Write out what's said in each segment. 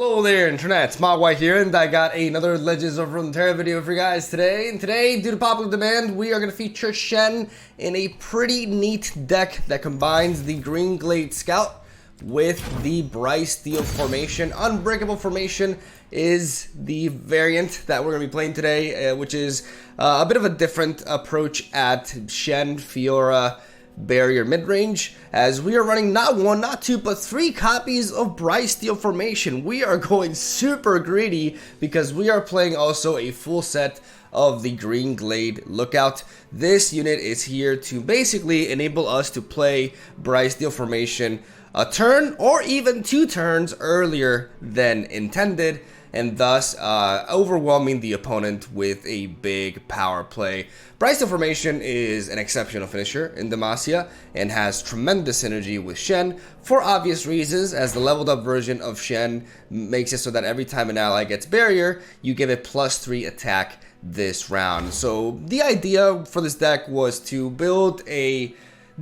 Hello there, Internet. It's MegaMogwai here, and I got another Legends of Runeterra video for you guys today. And today, due to popular demand, we are going to feature Shen in a pretty neat deck that combines the Green Glade Scout with the Bryce Steel formation. Unbreakable formation is the variant that we're going to be playing today, which is a bit of a different approach at Shen, Fiora, barrier mid-range, as we are running not one, not two, but three copies of Bryce Steel formation. We are going super greedy because we are playing also a full set of the Green Glade Lookout. This unit is here to basically enable us to play Bryce Steel formation a turn or even 2 turns earlier than intended, and thus overwhelming the opponent with a big power play. Bryce Steel formation is an exceptional finisher in Demacia and has tremendous synergy with Shen for obvious reasons, as the leveled up version of Shen makes it so that every time an ally gets barrier, you give it +3 attack this round. So the idea for this deck was to build a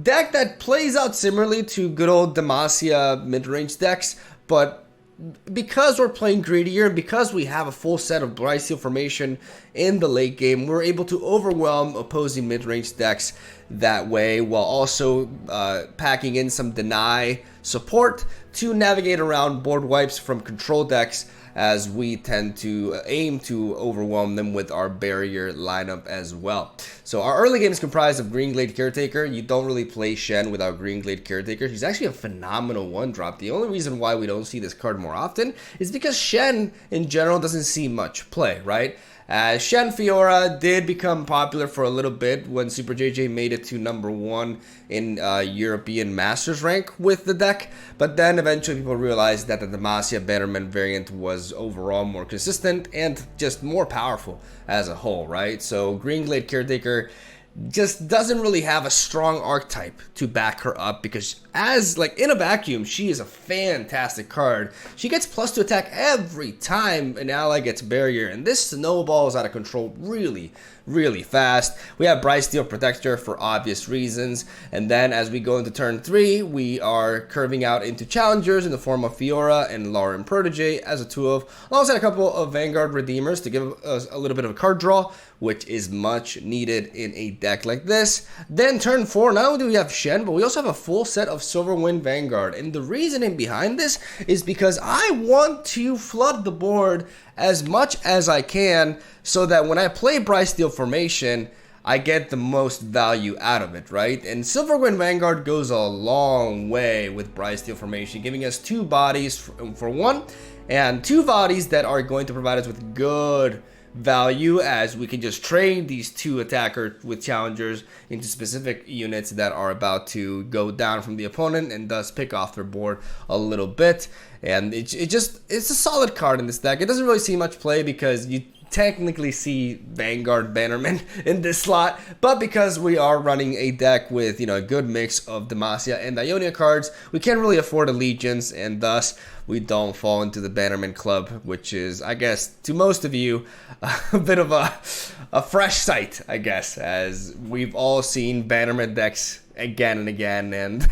deck that plays out similarly to good old Demacia mid-range decks, but because we're playing greedier, because we have a full set of Bryce Steel formation in the late game, we're able to overwhelm opposing mid-range decks that way, while also packing in some deny support to navigate around board wipes from control decks, as we tend to aim to overwhelm them with our barrier lineup as well. So our early game is comprised of Green Glade Caretaker. You don't really play Shen without Green Glade Caretaker. She's actually a phenomenal 1-drop. The only reason why we don't see this card more often is because Shen in general doesn't see much play, right? Shen Fiora did become popular for a little bit when Super JJ made it to #1 in European Masters rank with the deck, but then eventually people realized that the Demacia Bannerman variant was overall more consistent and just more powerful as a whole, right? So Green Glade Caretaker just doesn't really have a strong archetype to back her up, because as like in a vacuum, she is a fantastic card. She gets +2 attack every time an ally gets barrier, and this snowballs out of control really fast. We have Bryce Steel Protector for obvious reasons, and then as we go into turn 3, we are curving out into challengers in the form of Fiora and Lauren Protege as a 2-of, alongside a couple of Vanguard Redeemers to give us a little bit of a card draw, which is much needed in a deck like this. Then turn 4, not only do we have Shen, but we also have a full set of Silverwind Vanguard, and the reasoning behind this is because I want to flood the board as much as I can, so that when I play Bryce Steel formation, I get the most value out of it, right? And Silverwind Vanguard goes a long way with Bryce Steel formation, giving us 2 bodies for 1, and 2 bodies that are going to provide us with good value, as we can just trade these 2 attacker with challengers into specific units that are about to go down from the opponent, and thus pick off their board a little bit. And it's a solid card in this deck. It doesn't really see much play because you technically see Vanguard Bannerman in this slot, but because we are running a deck with, you know, a good mix of Demacia and Ionia cards, we can't really afford allegiance, and thus we don't fall into the Bannerman club, which is, I guess, to most of you, a bit of a fresh sight, I guess, as we've all seen Bannerman decks again and again, and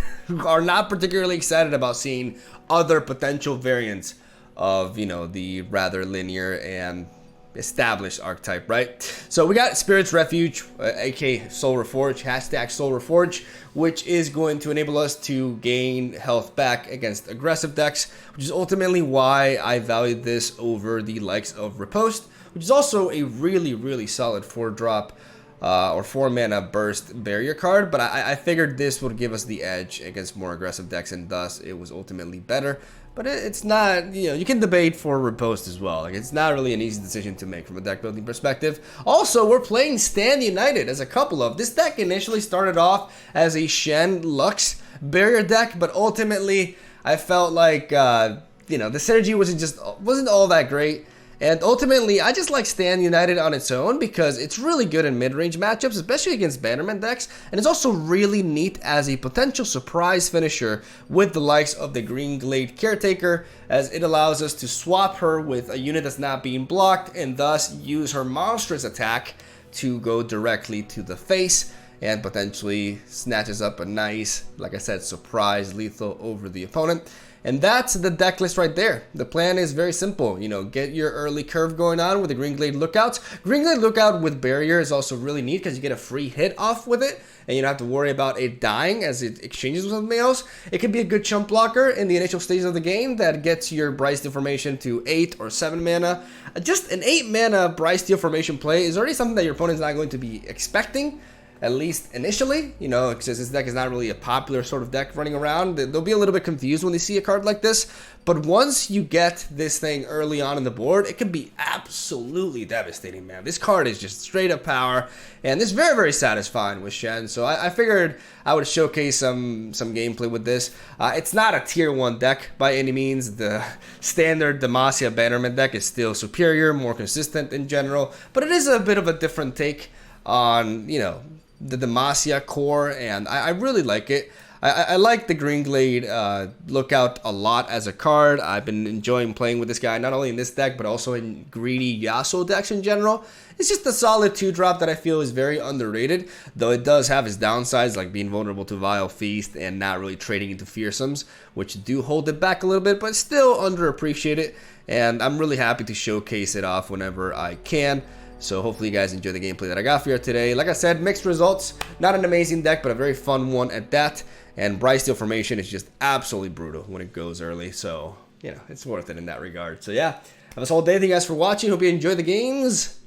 are not particularly excited about seeing other potential variants of, you know, the rather linear and established archetype, right? So we got Spirit's Refuge, aka Soul Reforge, hashtag Soul Reforge, which is going to enable us to gain health back against aggressive decks, which is ultimately why I valued this over the likes of Riposte, which is also a really solid 4-drop or 4-mana burst barrier card, but I figured this would give us the edge against more aggressive decks, and thus it was ultimately better. But it's not, you know, you can debate for Riposte as well. Like, it's not really an easy decision to make from a deck building perspective. Also, we're playing Stand United as a couple of. This deck initially started off as a Shen Lux barrier deck, but ultimately I felt like, you know, the synergy wasn't all that great. And ultimately, I just like Stand United on its own because it's really good in mid-range matchups, especially against Bannerman decks, and it's also really neat as a potential surprise finisher with the likes of the Green Glade Caretaker, as it allows us to swap her with a unit that's not being blocked, and thus use her monstrous attack to go directly to the face. and potentially snatches up a nice, like I said, surprise lethal over the opponent. And that's the deck list right there. The plan is very simple. You know, get your early curve going on with the Green Glade Lookouts. Green Glade Lookout with Barrier is also really neat because you get a free hit off with it, and you don't have to worry about it dying as it exchanges with something else. It could be a good chump blocker in the initial stages of the game that gets your Bright Steel formation to 8 or 7 mana. Just an 8 mana Bright Steel formation play is already something that your opponent's not going to be expecting, at least initially, you know, because this deck is not really a popular sort of deck running around. They'll be a little bit confused when they see a card like this, but once you get this thing early on in the board, it can be absolutely devastating, man. This card is just straight up power, and it's very, very satisfying with Shen, so I figured I would showcase some gameplay with this. It's not a tier 1 deck by any means. The standard Demacia Bannerman deck is still superior, more consistent in general, but it is a bit of a different take on, you know, the Demacia core, and I really like it. I like the Green Glade Lookout a lot as a card. I've been enjoying playing with this guy, not only in this deck, but also in greedy Yasuo decks in general. It's just a solid 2-drop that I feel is very underrated, though it does have its downsides, like being vulnerable to Vile Feast and not really trading into Fearsomes, which do hold it back a little bit, but still underappreciated, and I'm really happy to showcase it off whenever I can. So hopefully you guys enjoy the gameplay that I got for you today. Like I said, mixed results. Not an amazing deck, but a very fun one at that. And Bright Steel formation is just absolutely brutal when it goes early. So, you know, it's worth it in that regard. So yeah, have this whole day. Thank you guys for watching. Hope you enjoy the games.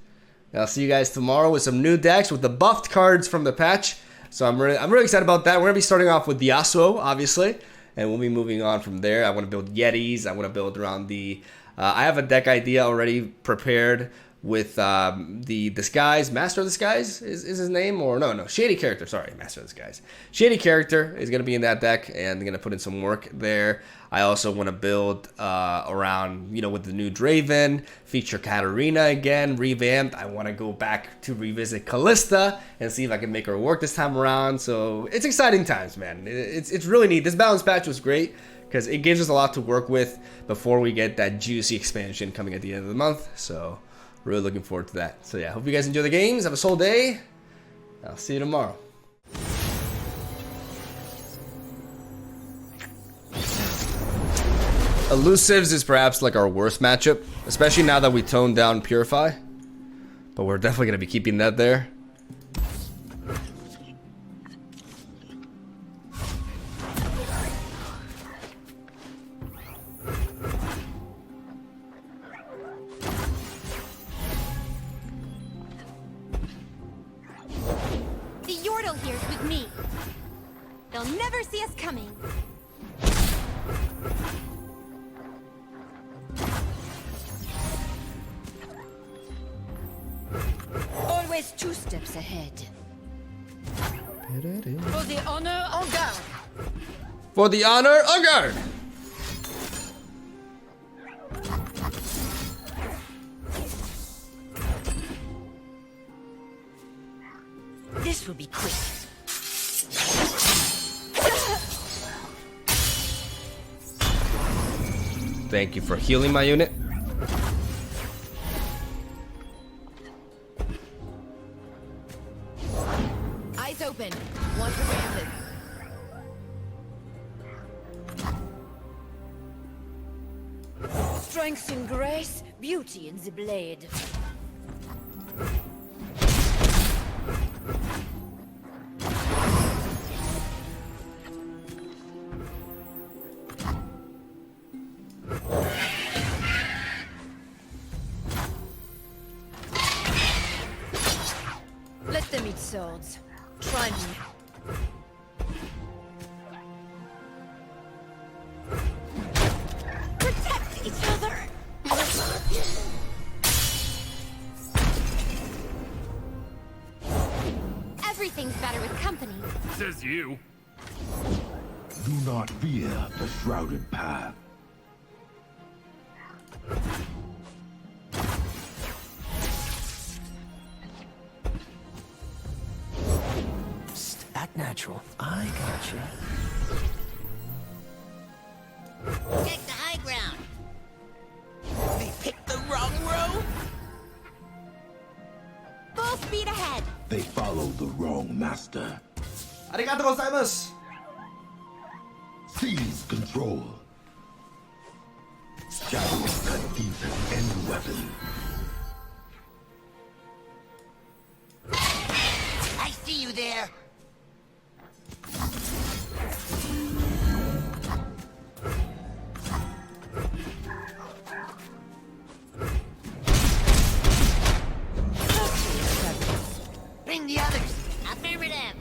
And I'll see you guys tomorrow with some new decks with the buffed cards from the patch. So I'm really excited about that. We're going to be starting off with Yasuo, obviously. And we'll be moving on from there. I want to build Yetis. I want to build around the... I have a deck idea already prepared with the Disguise, Master of Disguise is his name, or no, Shady Character, sorry, Master of Disguise. Shady Character is going to be in that deck, and I'm going to put in some work there. I also want to build around, you know, with the new Draven, feature Katarina again, revamped. I want to go back to revisit Callista and see if I can make her work this time around. So it's exciting times, man. It's really neat. This balance patch was great because it gives us a lot to work with before we get that juicy expansion coming at the end of the month. So really looking forward to that. So yeah, hope you guys enjoy the games. Have a soul day. I'll see you tomorrow. Elusives is perhaps like our worst matchup, especially now that we toned down Purify. But we're definitely going to be keeping that there. Here's with me. They'll never see us coming. Always 2 steps ahead. For the honor, en garde. For the honor, en garde. This will be quick. Thank you for healing my unit. Eyes open. Want to rampant. Strength in grace, beauty in the blade. Let them eat swords. Try me. Protect each other! Everything's better with company. Says you. Do not fear the shrouded path. Psst, act natural. I gotcha. Take the high ground. They picked the wrong road? Full speed ahead. They follow the wrong map. master. Arigato gozaimasu. Seize control. Shadows cut deep at any weapon. I see you there. Bring the others. Affirmative.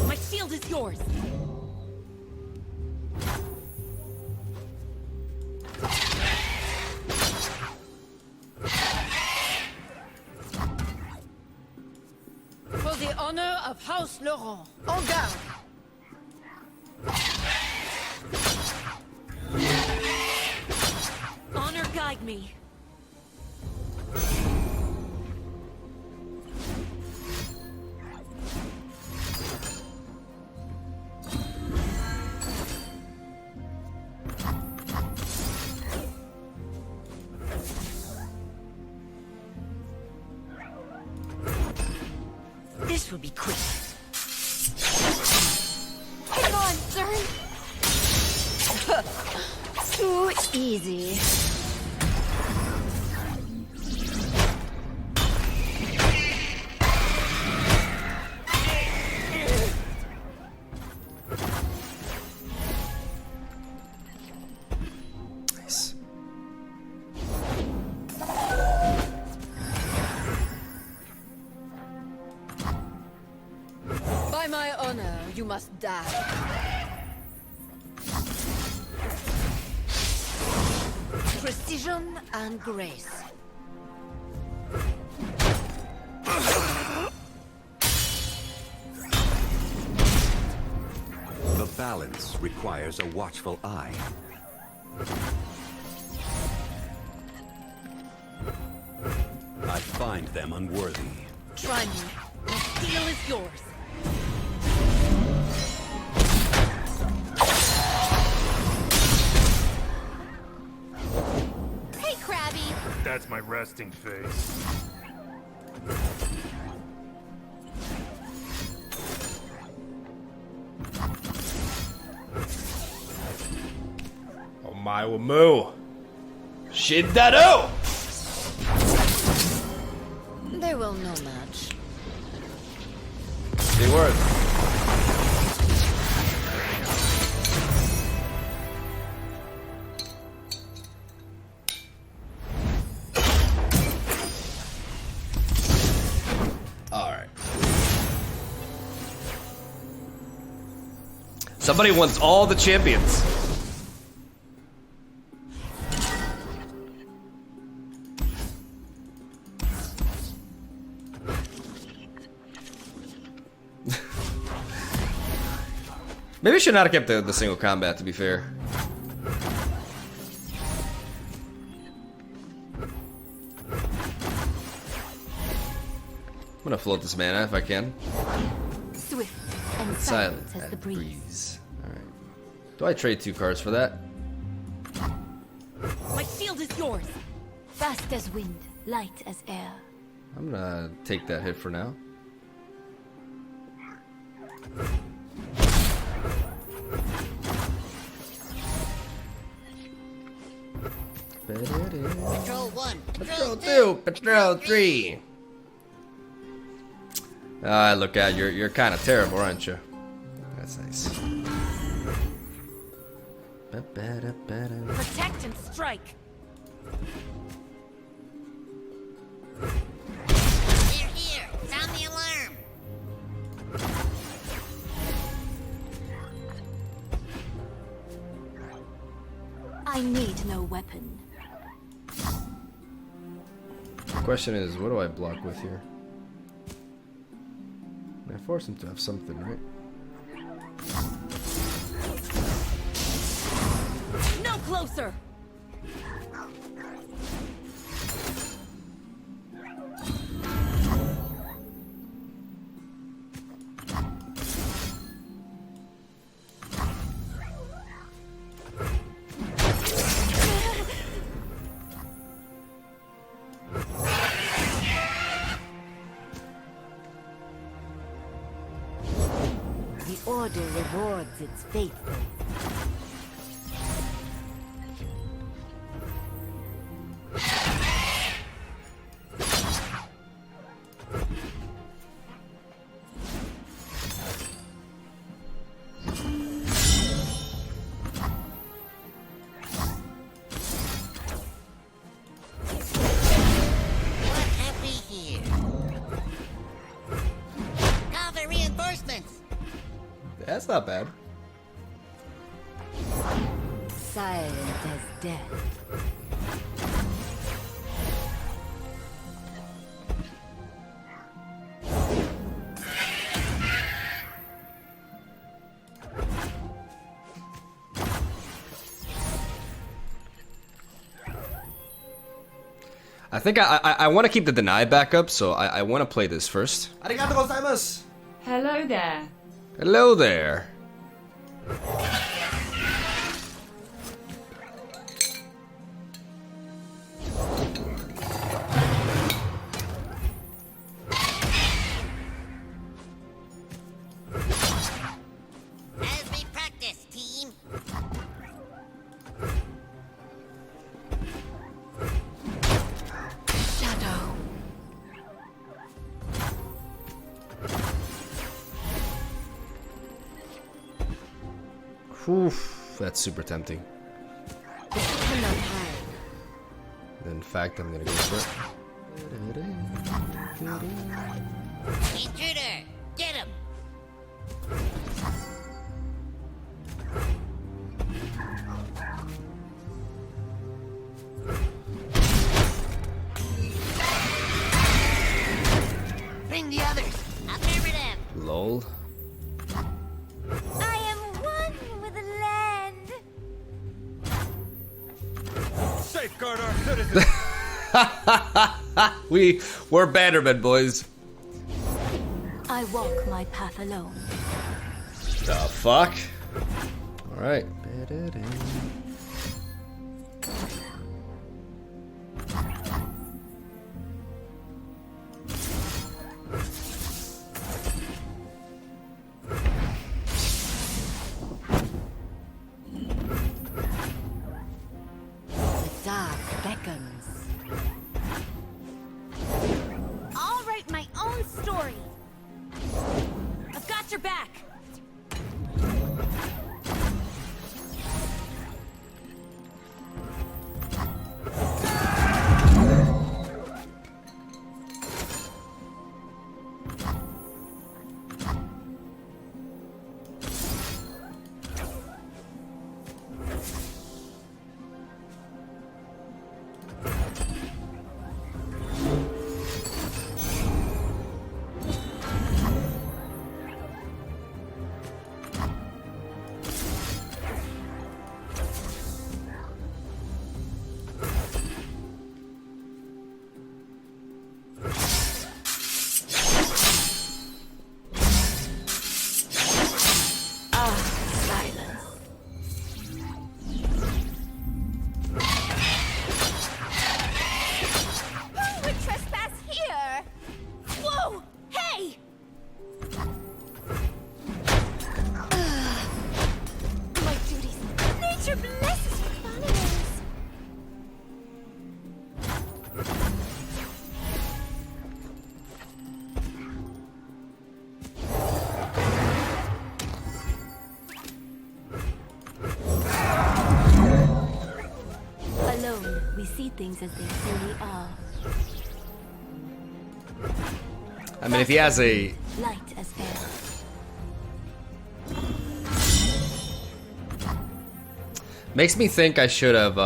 My shield is yours. For the honor of House Laurent. En garde! Honor guide me. This will be quick. Come on, Zern. Too easy. Nice. By my honor, you must die. Precision and grace. The balance requires a watchful eye. I find them unworthy. Try me. My steel is yours. Hey, Krabby. That's my resting face. Oh my moo. Shindado! They will no match. Be worth. Alright. Somebody wants all the champions. Maybe I should not have kept the single combat, to be fair. I'm gonna float this mana if I can. Swift and Silent silent as the breeze. Alright. Do I trade 2 cards for that? My shield is yours. Fast as wind, light as air. I'm gonna take that hit for now. Patrol 1. Patrol 2, Patrol 3. Ah, look out, you're kind of terrible, aren't you? That's nice. Protect and strike. Here, here. Sound the alarm. I need no weapon. The question is, what do I block with here? I force him to have something, right? No closer. The Order rewards its faithful. What have we here? Call for reinforcements. That's not bad. Silent as death. I think I want to keep the deny back up, so I want to play this first. Arigato gozaimasu. Hello there. Hello there. As we practice, team. Shadow. Oof, that's super tempting. Cannot hide. In fact, I'm gonna go for it. Intruder, get him. Bring the others. Affirmative. Lol. I am one with the land. Safeguard our citizens! We're Bannermen, boys. I walk my path alone. The fuck? Alright. The dark beckons. I'll write my own story. I've got your back. Silence. Who would trespass here? Whoa! Hey! My duties. Nature blesses her followers. Alone, we see things as they truly are. I mean, if he has a... Light as air. Makes me think I should have,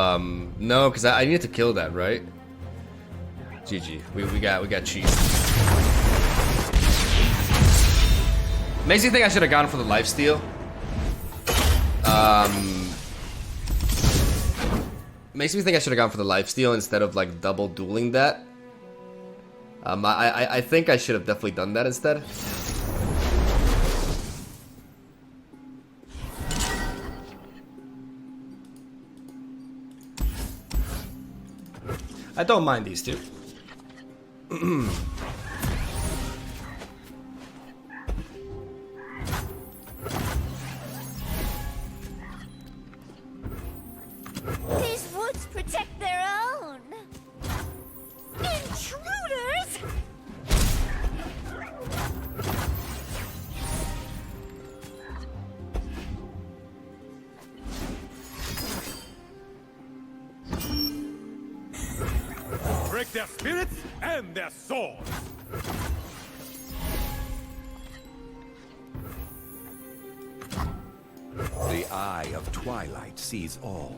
no, because I needed to kill that, right? GG. We got cheese. Makes me think I should have gone for the lifesteal. Makes me think I should have gone for the lifesteal instead of, like, double dueling that. I think I should have definitely done that instead. I don't mind these two. These woods protect their own. Intruders! Break their spirits and their swords. The eye of twilight sees all.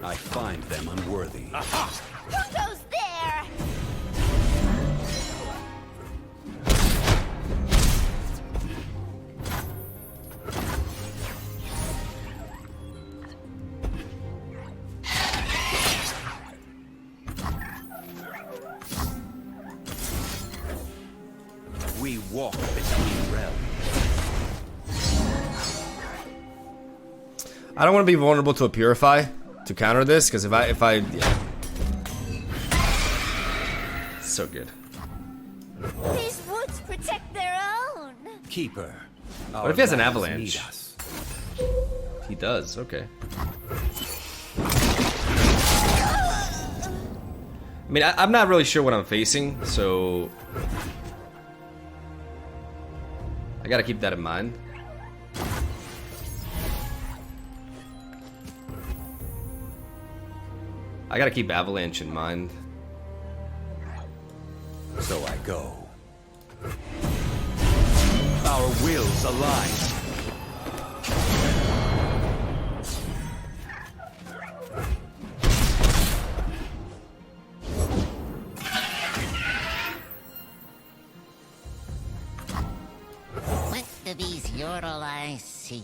I find them unworthy. Who goes there? We walk between realms. I don't want to be vulnerable to a purify to counter this, because if I yeah. So good. These woods protect their own. Keeper. What if he has an lands avalanche? need us. He does, okay. I mean, I'm not really sure what I'm facing, so I gotta keep that in mind. I gotta keep Avalanche in mind. So I go. Our wills align. What do these yordle eyes see?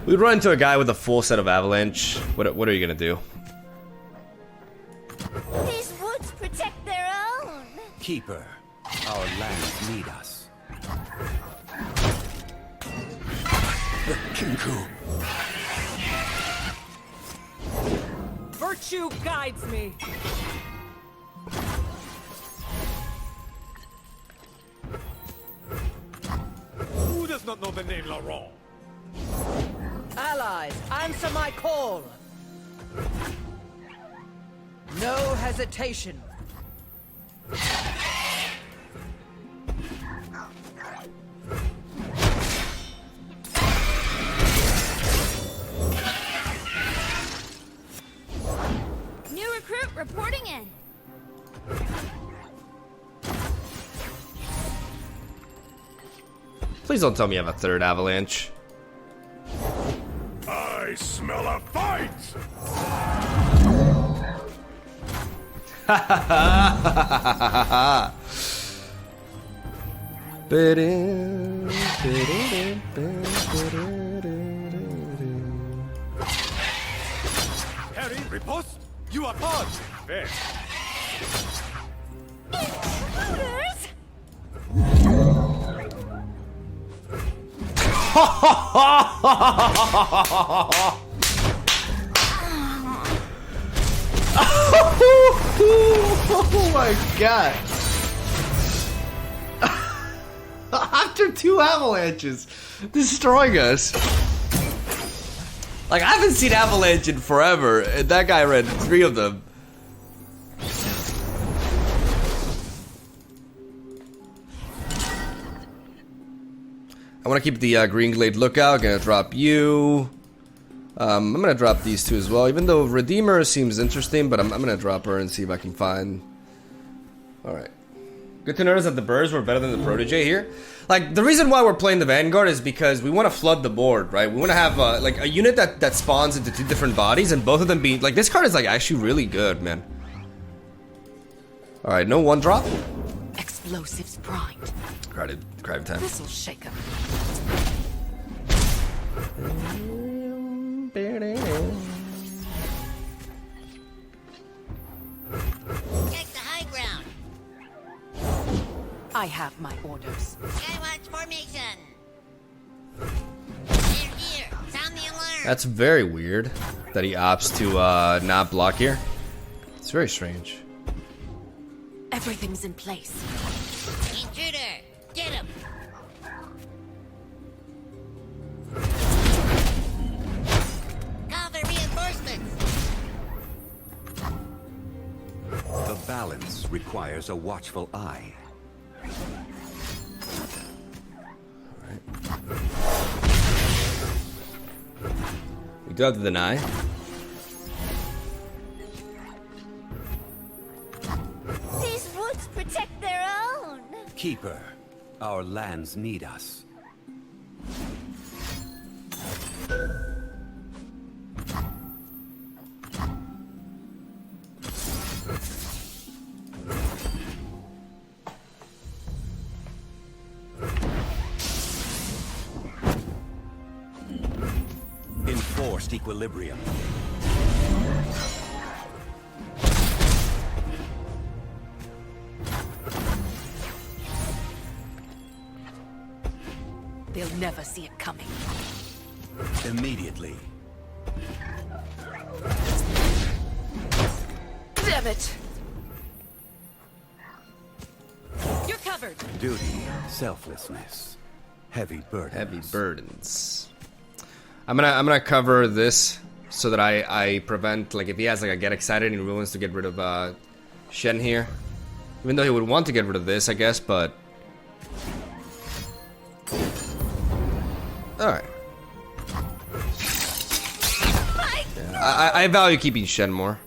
We run into a guy with a full set of Avalanche. What are you gonna do? These woods protect their own. Keeper. Our lands need us. The Kinku. Virtue guides me. Who does not know the name Laurent? Allies, answer my call. No hesitation. New recruit reporting in. Please don't tell me you have a third Avalanche. I smell a fight! Harry, riposte! You are paused! Fair. Intruders! Oh my god. After 2 avalanches destroying us. Like, I haven't seen Avalanche in forever, and that guy read 3 of them. I want to keep the Green Glade lookout. Gonna drop you. I'm gonna drop these 2 as well, even though Redeemer seems interesting, but I'm gonna drop her and see if I can find. Alright. Good to notice that the birds were better than the protege here. Like, the reason why we're playing the Vanguard is because we want to flood the board, right? We want to have, like, a unit that spawns into 2 different bodies, and both of them be... Like, this card is, like, actually really good, man. Alright, no 1-drop. Explosives primed. Crowd time. This'll shake 'em. Check the high ground. I have my orders. Skywatch formation. Here. Sound the alarm. That's very weird that he opts to not block here. It's very strange. Everything's in place. Intruder, get him. Call for reinforcements. The balance requires a watchful eye. We do have to deny. These roots protect their own. Keeper, our lands need us. Enforced equilibrium. They'll never see it coming. Immediately. Damn it! You're covered. Duty, selflessness, heavy burdens. Heavy burdens. I'm gonna cover this so that I prevent, like, if he has like a get excited and he really wants to get rid of Shen here. Even though he would want to get rid of this, I guess, but alright. Yeah, I value keeping Shen more.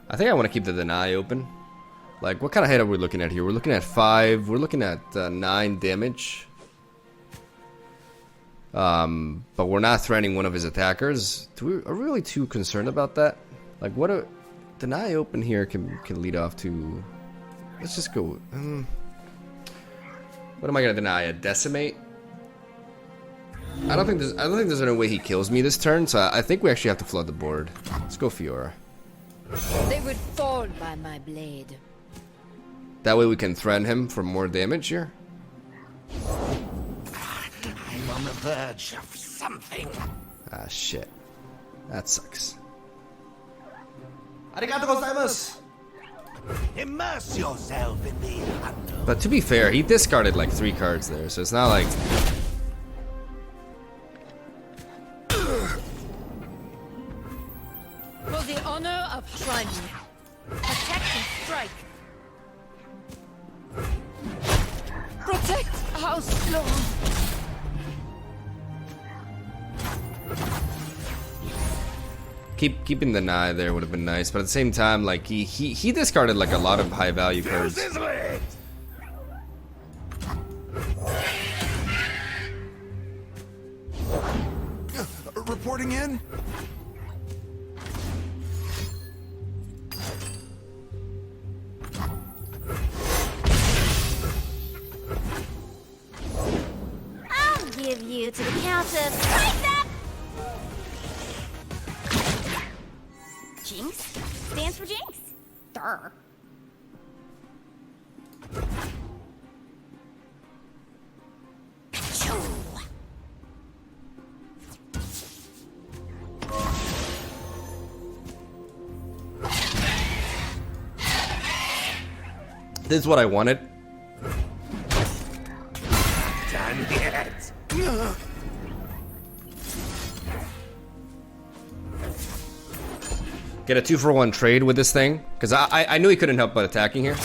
I think I want to keep the deny open. Like, what kind of hit are we looking at here? We're looking at 5. We're looking at 9 damage. But we're not threatening one of his attackers. Are we really too concerned about that? Like, what a deny open here can lead off to. Let's just go. What am I gonna deny? A decimate? I don't think there's any way he kills me this turn. So I think we actually have to flood the board. Let's go Fiora. They would fall by my blade. That way we can threaten him for more damage here. I'm on the verge of something. Ah, shit. That sucks. Arigato gozaimasu! Immerse yourself in the unknown. But to be fair, he discarded like 3 cards there, so it's not like... For the honor of Shrine. Protect and strike. Protect House Laurent. Keeping the Nye there would have been nice, but at the same time, like, he discarded like a lot of high value cards. Reporting in? I'll give you to the count of spice up. Jinx stands for Jinx. Durr. This is what I wanted. Done yet. Get a 2-for-1 trade with this thing, because I knew he couldn't help but attacking here.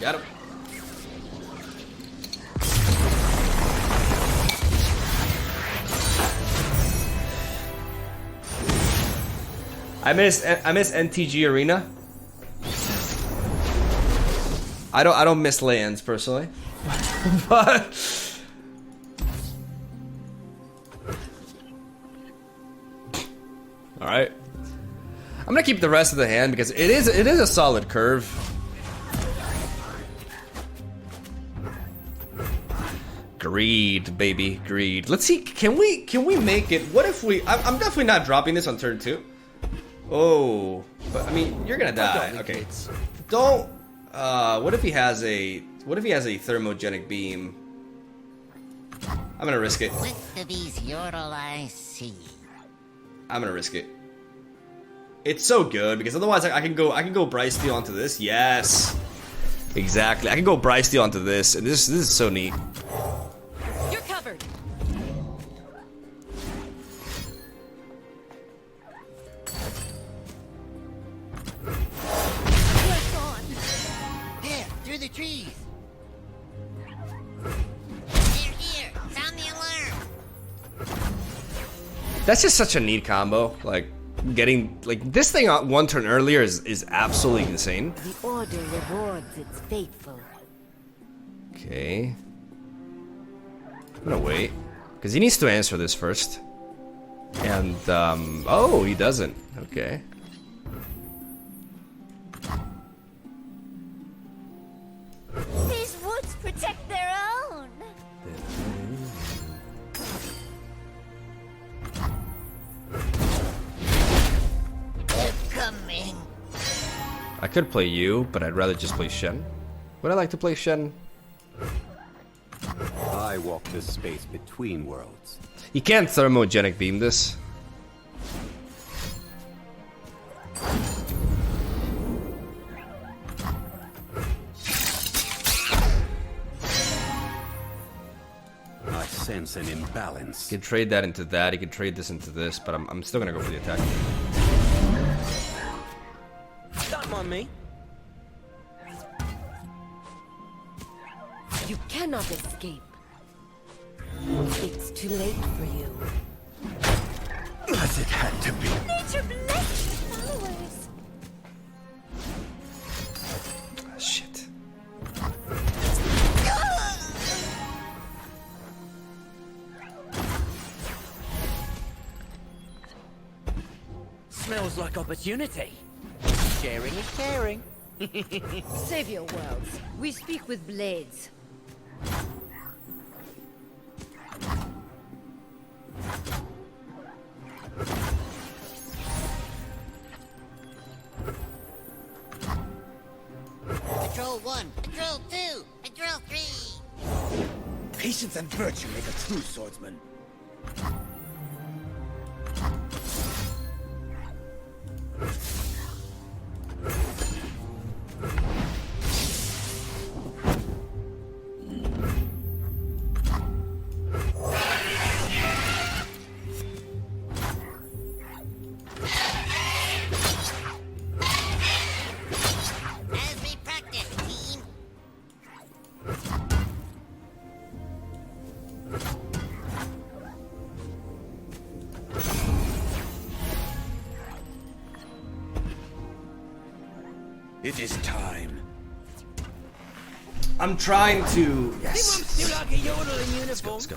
Got him. I miss NTG Arena. I don't miss lands personally. But all right. I'm gonna keep the rest of the hand because it is a solid curve. Greed, baby, greed. Let's see. Can we make it? What if we? I'm definitely not dropping this on turn 2. Oh, but I mean, you're gonna die. Okay, don't. What if he has a thermogenic beam? I'm gonna risk it. With the bees yodel I see. I'm gonna risk it. It's so good because otherwise I can go Bryce Steel onto this. Yes, exactly. I can go Bryce Steel onto this, and this is so neat. You're covered. Press on. There, through the trees. They're here. Sound the alarm. That's just such a neat combo. Like getting like this thing on 1 turn earlier is absolutely insane. The order rewards its faithful. Okay. I'm gonna wait because he needs to answer this first. And oh, he doesn't. Okay. These woods protect their own. They're coming. I could play you, but I'd rather just play Shen. Would I like to play Shen? I walk the space between worlds. You can't thermogenic beam this. I sense an imbalance. You can trade that into that. You can trade this into this, but I'm still gonna go for the attack. Don't mind me. You cannot escape. It's too late for you. As it had to be. Nature bless your followers. Shit. Smells like opportunity. Sharing is caring. Save your worlds. We speak with blades. Patrol 1, Patrol 2, Patrol 3. Patience and virtue make a true swordsman. As we practice, team. It is time. I'm trying to. Yes. You like a yodel in uniform. Let's go.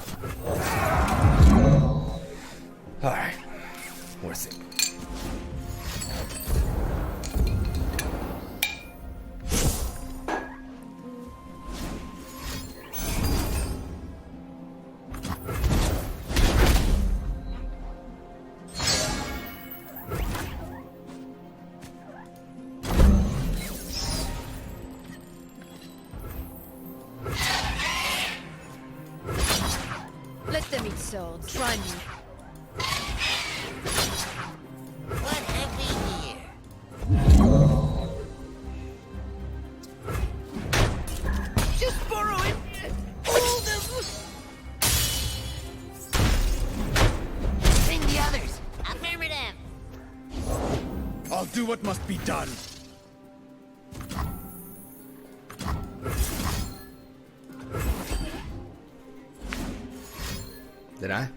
All right. Worth it. Let them eat swords. Try me. What have we here? Just borrow it. All them. Bring the others. Affirmative. I'll do what must be done. Did I?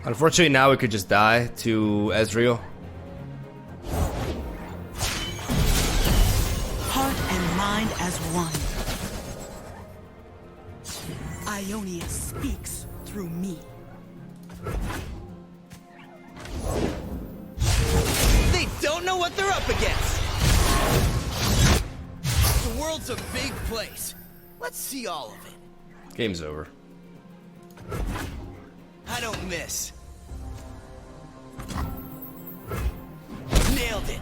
Unfortunately, now we could just die to Ezreal. Heart and mind as one. Ionia speaks through me. They don't know what they're up against. The world's a big place. Let's see all of it. Game's over. I don't miss. Nailed it.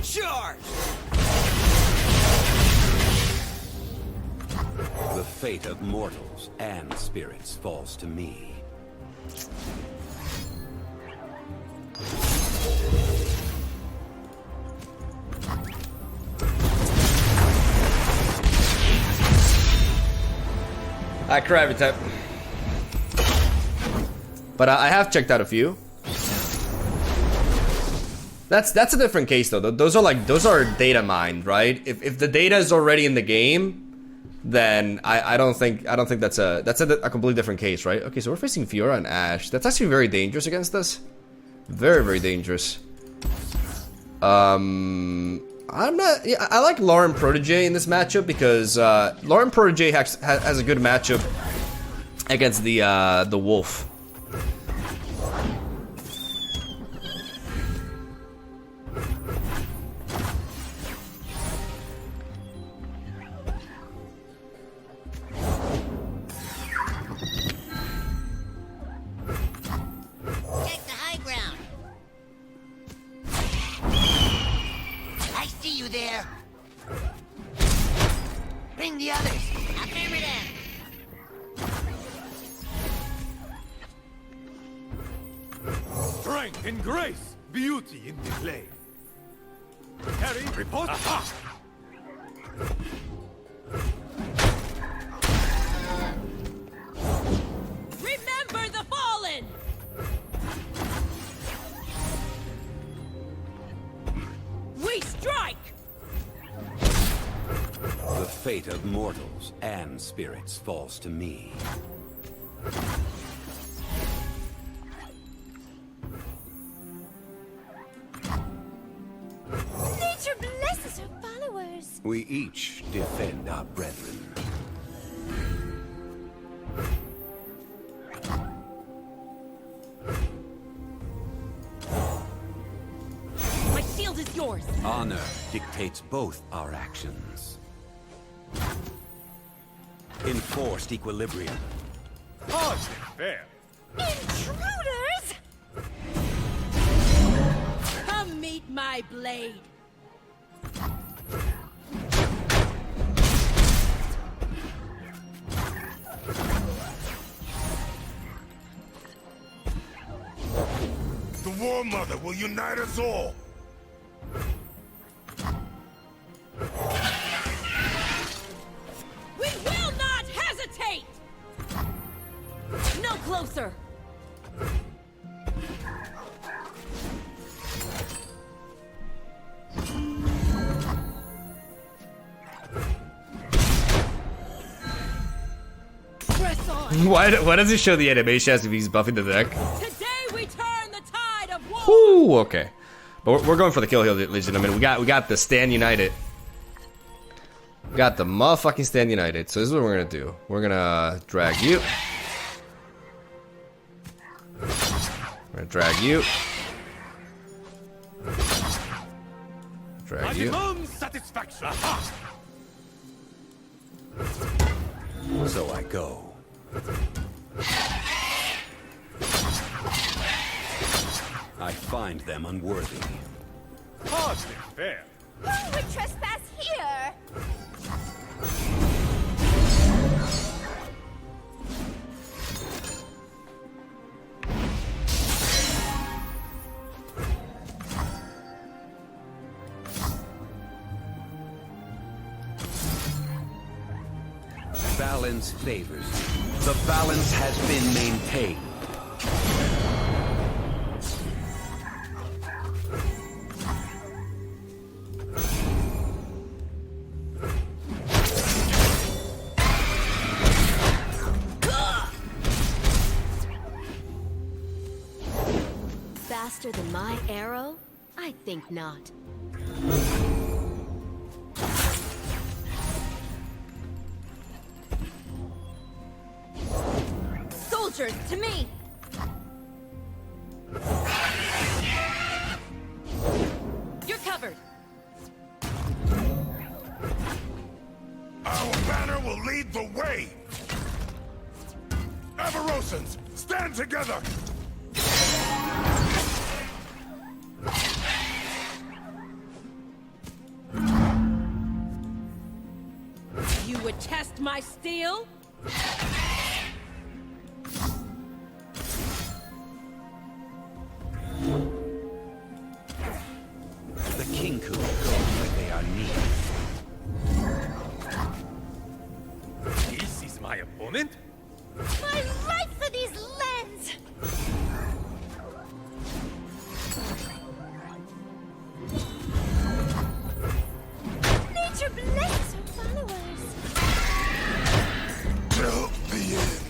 Charge! The fate of mortals and spirits falls to me. I cry every time. But I have checked out a few. That's a different case though. Those are data mined, right? If the data is already in the game, then I don't think that's a completely different case, right? Okay, so we're facing Fiora and Ashe. That's actually very dangerous against us. Very, very dangerous. I'm not. Yeah, I like Lauren Protege in this matchup because Lauren Protege has a good matchup against the Wolf. Take the high ground. I see you there. Bring the others. Affirmative. Strength and grace, beauty in display. Carry, report. Aha! Remember the fallen! We strike! The fate of mortals and spirits falls to me. Nature blesses her followers. We each defend our brethren. My shield is yours! Honor dictates both our actions. Enforced equilibrium. Hardly fair. Intruders! Come meet my blade! The War Mother will unite us all. We will not hesitate! No closer! Press on! Why does it show the animation as if he's buffing the deck? Today we turn the tide of war! Ooh, okay. But we're going for the kill here, ladies and gentlemen. We got the Stand United. We got the motherfucking Stand United. So this is what we're gonna do. We're gonna drag you. We're gonna drag you. Drag you. Maximum satisfaction. Aha! So I go. I find them unworthy. Hardly fair. Who would trespass here? Balance favors you. The balance has been maintained. Faster than my arrow? I think not. Soldiers, to me! You're covered. Our banner will lead the way! Avarosans, stand together! You would test my steel? The Kinku go where they are needed. This is my opponent? My life for these lands! Nature blesses her followers. Till the end.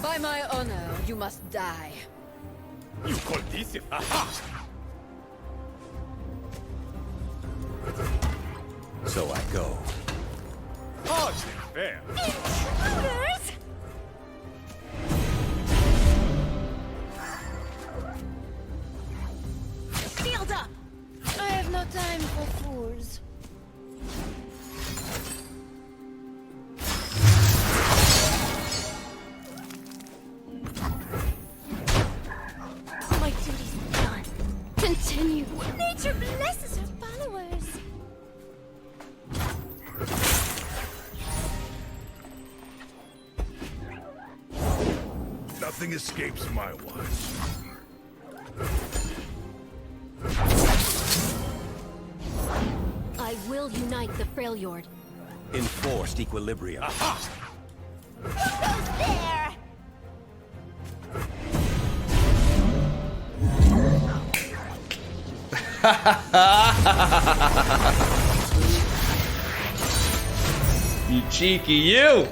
By my honor, you must die. You call this it? Aha! So I go. Hardly fair. Intruders! Shield up! I have no time for fools. My duty's done. Continue. Nature blesses her followers. Nothing escapes my watch. I will unite the Freljord. Enforced equilibrium. Aha! Who goes there? You cheeky you!